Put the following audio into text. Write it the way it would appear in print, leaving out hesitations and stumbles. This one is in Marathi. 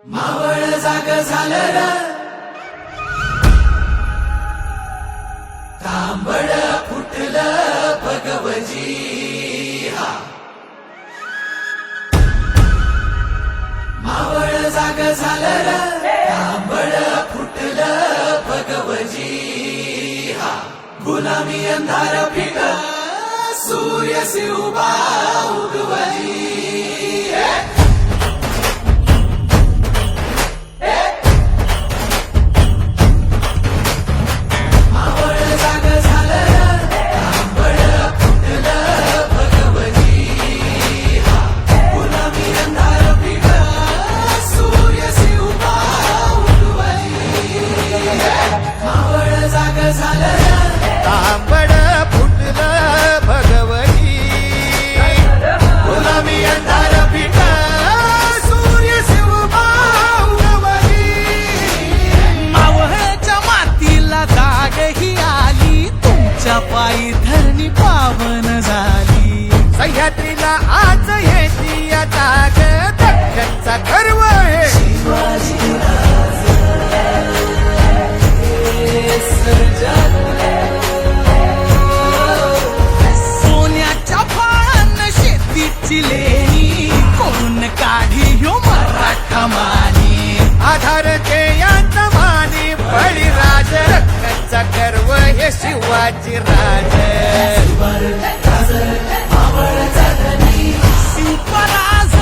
मावळ जाग झालं र तांबड फुटलं भगवजी हा मावळ जाग झालं र तांबड फुटलं भगवजी हा गुलामी अंधार फिट सूर्य शिवबा उगवजी तांबड फुटलं भगवती गुलामी अंधार फिट सूर्य शिवबा उगवली मावळच्या मातीला जाग ही आली तुमच्या पायी धरणी पावन झाली सह्याद्रीला आज येती या जाग दख्खनचा गर्व आहे सोन्याच्या फाळानं शेतीची लेणी कोण काढी ह्यो मराठा मानी आधार ते यांचा मानी बळीराज रत्नाचा गर्व हे शिवाजी राज शिवराज